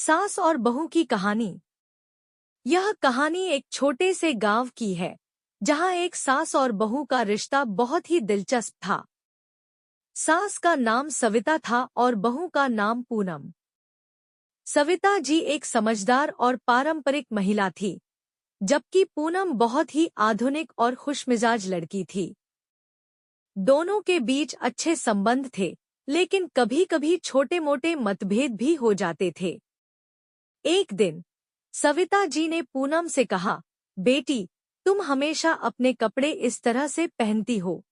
सास और बहू की कहानी। यह कहानी एक छोटे से गांव की है, जहां एक सास और बहू का रिश्ता बहुत ही दिलचस्प था। सास का नाम सविता था और बहू का नाम पूनम। सविता जी एक समझदार और पारंपरिक महिला थी, जबकि पूनम बहुत ही आधुनिक और खुशमिजाज लड़की थी। दोनों के बीच अच्छे संबंध थे, लेकिन कभी-कभी छोटे-मोटे मतभेद भी हो जाते थे। एक दिन सविता जी ने पूनम से कहा, बेटी, तुम हमेशा अपने कपड़े इस तरह से पहनती हो।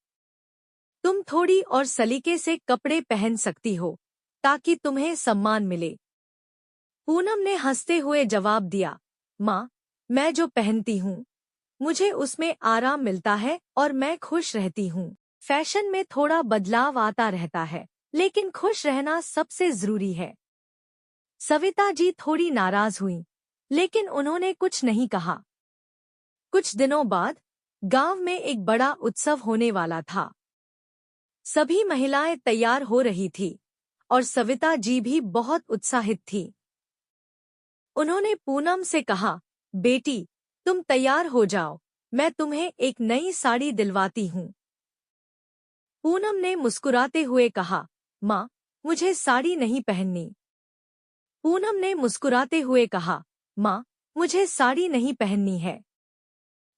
तुम थोड़ी और सलीके से कपड़े पहन सकती हो, ताकि तुम्हें सम्मान मिले। पूनम ने हंसते हुए जवाब दिया, माँ, मैं जो पहनती हूँ, मुझे उसमें आराम मिलता है और मैं खुश रहती हूँ। फैशन में थोड़ा बदलाव आता रहता है, लेकिन खुश रहना सबसे जरूरी है। सविता जी थोड़ी नाराज हुईं, लेकिन उन्होंने कुछ नहीं कहा। कुछ दिनों बाद गांव में एक बड़ा उत्सव होने वाला था। सभी महिलाएं तैयार हो रही थी और सविता जी भी बहुत उत्साहित थी। उन्होंने पूनम से कहा, बेटी, तुम तैयार हो जाओ, मैं तुम्हें एक नई साड़ी दिलवाती हूँ। पूनम ने मुस्कुराते हुए कहा, माँ, मुझे साड़ी नहीं पहननी। पूनम ने मुस्कुराते हुए कहा, माँ, मुझे साड़ी नहीं पहननी है।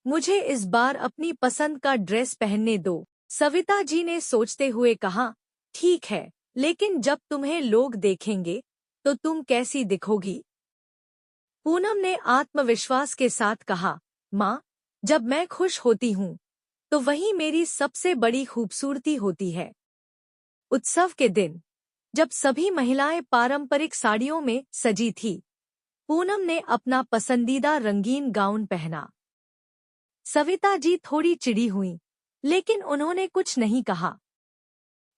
मुझे इस बार अपनी पसंद का ड्रेस पहनने दो। सविता जी ने सोचते हुए कहा, ठीक है, लेकिन जब तुम्हें लोग देखेंगे, तो तुम कैसी दिखोगी? पूनम ने आत्मविश्वास के साथ कहा, माँ, जब मैं खुश होती हूँ, तो वही मेरी सबसे बड़ी खूबसूरती होती है। उत्सव के दिन, जब सभी महिलाएं पारंपरिक साड़ियों में सजी थी, पूनम ने अपना पसंदीदा रंगीन गाउन पहना। सविता जी थोड़ी चिढ़ी हुईं, लेकिन उन्होंने कुछ नहीं कहा।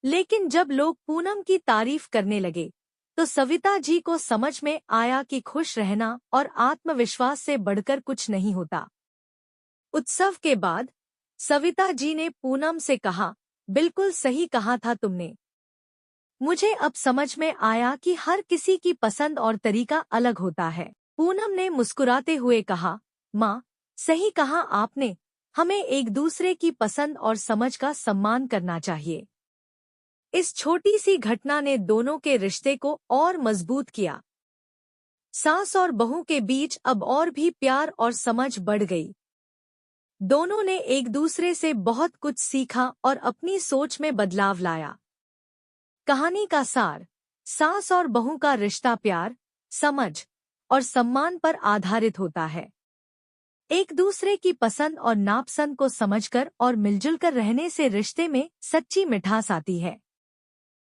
लेकिन जब लोग पूनम की तारीफ करने लगे, तो सविता जी को समझ में आया कि खुश रहना और आत्मविश्वास से बढ़कर कुछ नहीं होता। उत्सव के बाद सविता जी ने पूनम से कहा, बिल्कुल सही कहा था तुमने। मुझे अब समझ में आया कि हर किसी की पसंद और तरीका अलग होता है। पूनम ने मुस्कुराते हुए कहा, माँ, सही कहा आपने, हमें एक दूसरे की पसंद और समझ का सम्मान करना चाहिए। इस छोटी सी घटना ने दोनों के रिश्ते को और मजबूत किया। सास और बहू के बीच अब और भी प्यार और समझ बढ़ गई। दोनों ने एक दूसरे से बहुत कुछ सीखा और अपनी सोच में बदलाव लाया। कहानी का सार, सास और बहू का रिश्ता प्यार, समझ और सम्मान पर आधारित होता है। एक दूसरे की पसंद और नापसंद को समझकर और मिलजुल कर रहने से रिश्ते में सच्ची मिठास आती है।